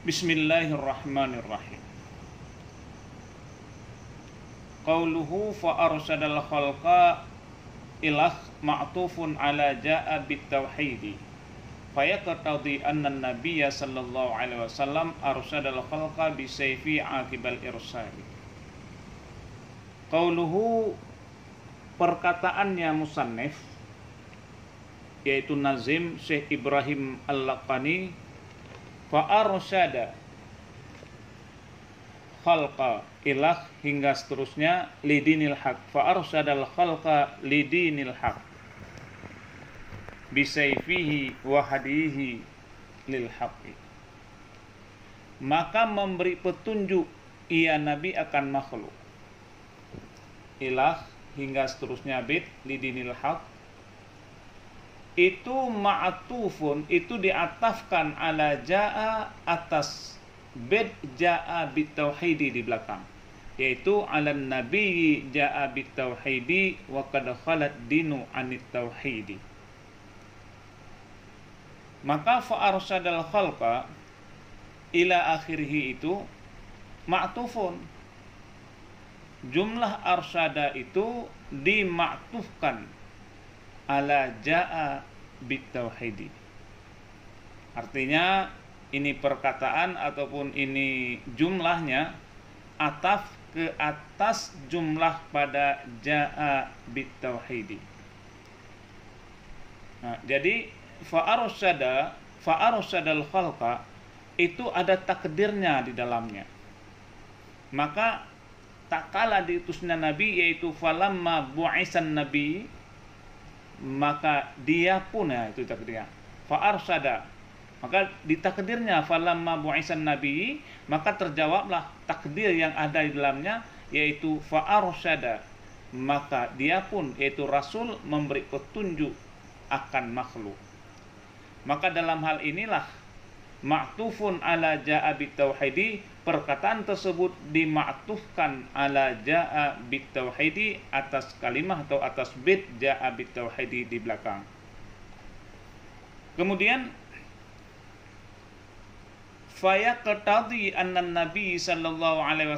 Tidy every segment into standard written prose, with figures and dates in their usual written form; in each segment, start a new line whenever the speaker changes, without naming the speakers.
Bismillahirrahmanirrahim. Qauluhu fa arsadal khalqa ilah ma'tufun ala ja'a bitauhidi. Fayaqtadi anna nabiyya sallallahu alaihi wasallam arsadal khalqa bisayfi akibal irsali. Qauluhu, perkataannya musannif yaitu Nazim Syekh Ibrahim Al-Laqani, fa arsyada khalqa ilah hingga seterusnya lidinil haq, fa arsyadal khalqa lidinil haq bisayfihi wa hadihi lil haqqi. Maka memberi petunjuk ia Nabi akan makhluk. Ilah hingga seterusnya bid lidinil haq itu ma'atufun, itu diatafkan ala ja'a atas bid ja'a bitauhidi di belakang, yaitu ala nabi ja'a bitauhidi wa qad khalat dinu anit tauhidi. Maka fa arsadal khalqa ila akhirih itu ma'tufun, jumlah arsada itu dimaktufkan ala ja'a bitauhidi. Artinya ini perkataan ataupun ini jumlahnya ataf ke atas jumlah pada ja'a bitauhidi. Nah, jadi fa'arsadal khalqa itu ada takdirnya di dalamnya. Maka tak kala diutusnya Nabi, yaitu falamma bu'isan Nabi, maka dia pun, ya itu takdirnya, fa'arsada, maka di takdirnya falamma bu'isan Nabi, maka terjawablah takdir yang ada di dalamnya, yaitu fa'arsada, maka dia pun, yaitu Rasul, memberi petunjuk akan makhluk. Maka dalam hal inilah ma'tufun ala ja'a bitauhidi, perkataan tersebut dimaktufkan ala ja'a bitauhidi atas kalimah atau atas bit ja'a bitauhidi di belakang. Kemudian fayaqtadi anna nabi sallallahu alaihi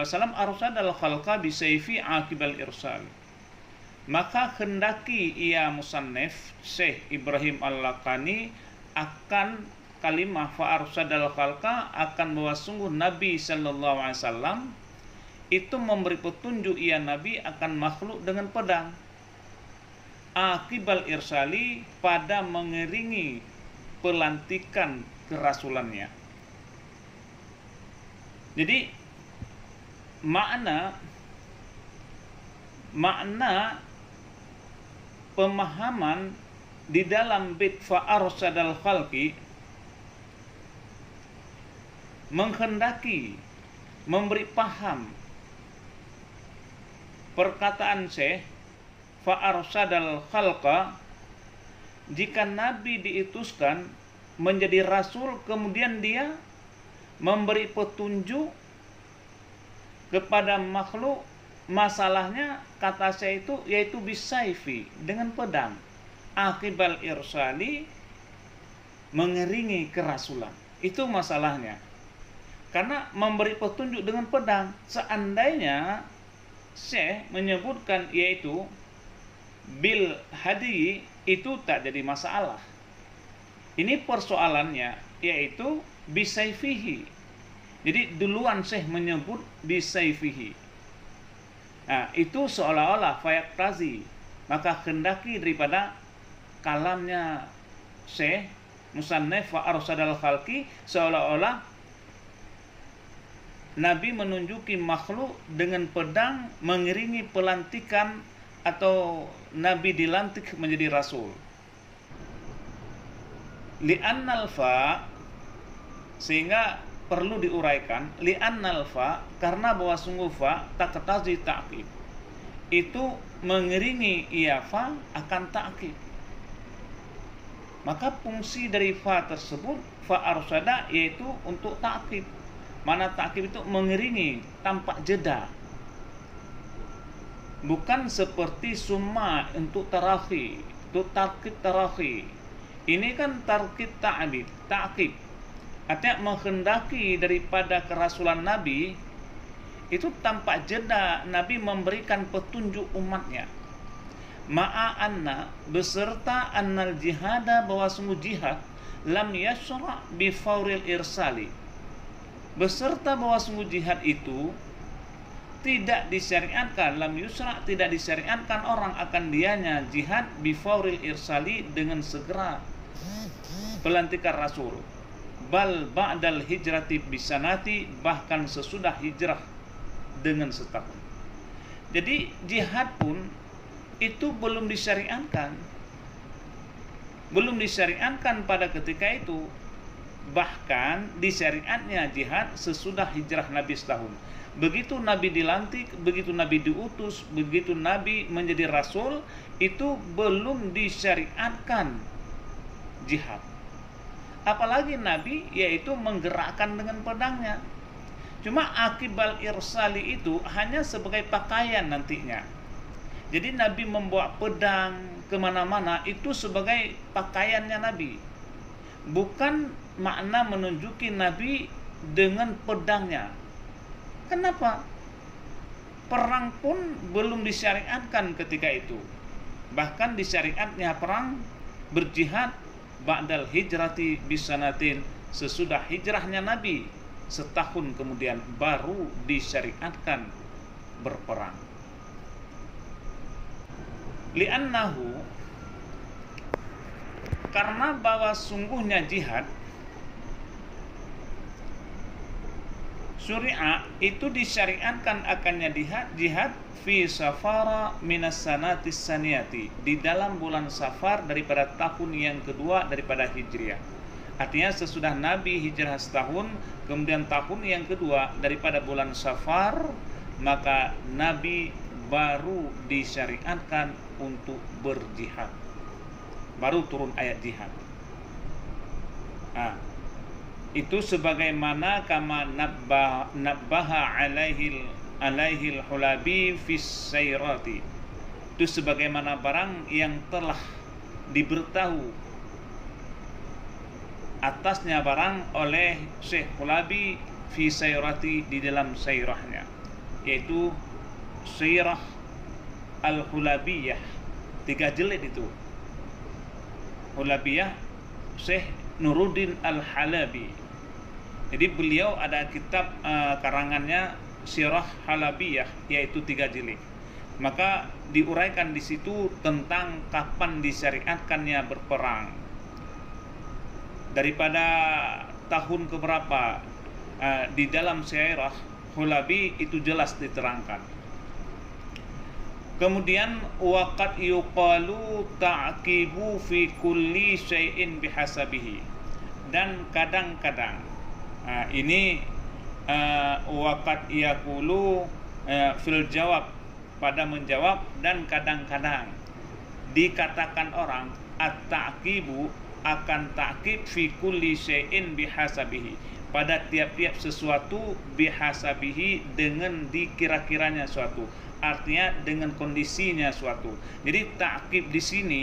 wasallam arsadal khalqa bisayfi akibal irsal. Maka hendaki ia musannif Syekh Ibrahim Al-Laqani akan kalimah fa arsadal khalqa, akan bahwa sungguh Nabi sallallahu alaihi wasallam itu memberi petunjuk ia Nabi akan makhluk dengan pedang. Akibal irsali, pada mengiringi pelantikan kerasulannya. Jadi makna pemahaman di dalam bait fa arsadal khalqi menghendaki memberi paham perkataan Syekh fa arsadal khalqa, jika Nabi diutuskan menjadi rasul kemudian dia memberi petunjuk kepada makhluk. Masalahnya kata saya itu yaitu bisayfi, dengan pedang. Akibal irsali, mengiringi kerasulan. Itu masalahnya. Karena memberi petunjuk dengan pedang, seandainya Syekh menyebutkan yaitu bil hadi, itu tak jadi masalah. Ini persoalannya yaitu bisayfihi. Jadi duluan Syekh menyebut bisayfihi. Nah, itu seolah-olah fayaqtazi, maka hendaki daripada kalamnya Syekh musannif fa arsadal khalqi, seolah-olah Nabi menunjuki makhluk dengan pedang mengiringi pelantikan, atau Nabi dilantik menjadi rasul. Li'annal fa, sehingga perlu diuraikan, li'annal fa, karena bahwa sungguh fa taqtazi ta'qib, itu mengiringi ia fa akan ta'qib. Maka fungsi dari fa tersebut, fa arsada, yaitu untuk ta'qib. Mana ta'qib itu mengiringi tanpa jeda. Bukan seperti summa untuk tarahi, untuk ta'qib tarahi. Ini kan tarkib ta'bid, ta'qib. Artinya menghendaki daripada kerasulan Nabi itu tanpa jeda Nabi memberikan petunjuk umatnya. Ma'a anna, beserta annal jihada, bahwa sungguh jihad, lam yasra' bi fauril irsali, beserta bahwa sungguh jihad itu tidak disyariatkan, lam yusra', tidak disyariatkan orang akan dianya jihad bi fauril irsali, dengan segera pelantikan Rasul, bal ba'dal hijrati bisanati, bahkan sesudah hijrah dengan setahun. Jadi jihad pun itu belum disyariatkan, pada ketika itu. Bahkan disyariatnya jihad sesudah hijrah Nabi setahun. Begitu Nabi dilantik, begitu Nabi diutus, begitu Nabi menjadi Rasul, itu belum disyariatkan jihad. Apalagi Nabi yaitu menggerakkan dengan pedangnya. Cuma akibal irsali itu hanya sebagai pakaian nantinya. Jadi Nabi membawa pedang kemana-mana itu sebagai pakaiannya Nabi, bukan makna menunjuki Nabi dengan pedangnya. Kenapa? Perang pun belum disyariatkan ketika itu. Bahkan disyariatnya perang berjihad ba'dal hijrati bisanatin, sesudah hijrahnya Nabi setahun kemudian baru disyariatkan berperang. Li'annahu, karena bahwa sungguhnya jihad, syari'a itu disyariatkan akannya jihad fi safara minas sanatis saniyati, di dalam bulan Safar daripada tahun yang kedua daripada Hijriah. Artinya sesudah Nabi hijrah setahun, kemudian tahun yang kedua daripada bulan Safar, maka Nabi baru disyariatkan untuk berjihad, baru turun ayat jihad. Itu sebagaimana kama nabbaha alaihil hulabi fis sayrati, itu sebagaimana barang yang telah diberitahu atasnya barang oleh Syekh Hulabi fi sayrati, di dalam sayrahnya, yaitu Sirah Al-Hulabiyah, 3 jilid itu. Hulabiyah Syekh Nuruddin Al-Halabi. Jadi beliau ada kitab karangannya Sirah Halabiyah, yaitu 3 jilid. Maka diuraikan di situ tentang kapan disyariatkannya berperang, daripada tahun keberapa. Di dalam Sirah Hulabi itu jelas diterangkan. Kemudian waqad yuqalu ta'qibu fi kulli syai'in bihasabihi, dan kadang-kadang ini waqad yaqulu fil jawab, pada menjawab, dan kadang-kadang dikatakan orang at-ta'qibu, akan ta'qib fi kulli syai'in bihasabihi, pada tiap-tiap sesuatu, bihasabihi, dengan dikira-kiranya suatu, artinya dengan kondisinya suatu. Jadi ta'qib di sini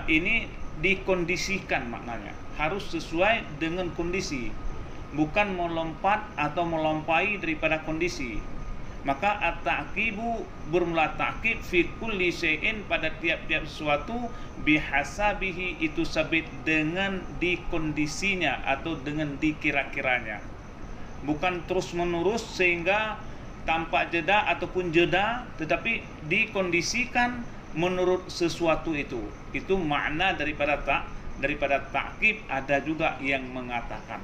ini dikondisikan, maknanya harus sesuai dengan kondisi, bukan melompat atau melampaui daripada kondisi. Maka at-ta'qibu bermula ta'qib fi kulli syai'in, pada tiap-tiap sesuatu, bihasabihi, itu sabit dengan dikondisinya atau dengan dikira-kiranya, bukan terus menerus sehingga tanpa jeda ataupun jeda, tetapi dikondisikan menurut sesuatu itu. Itu makna daripada ta'qib. Ada juga yang mengatakan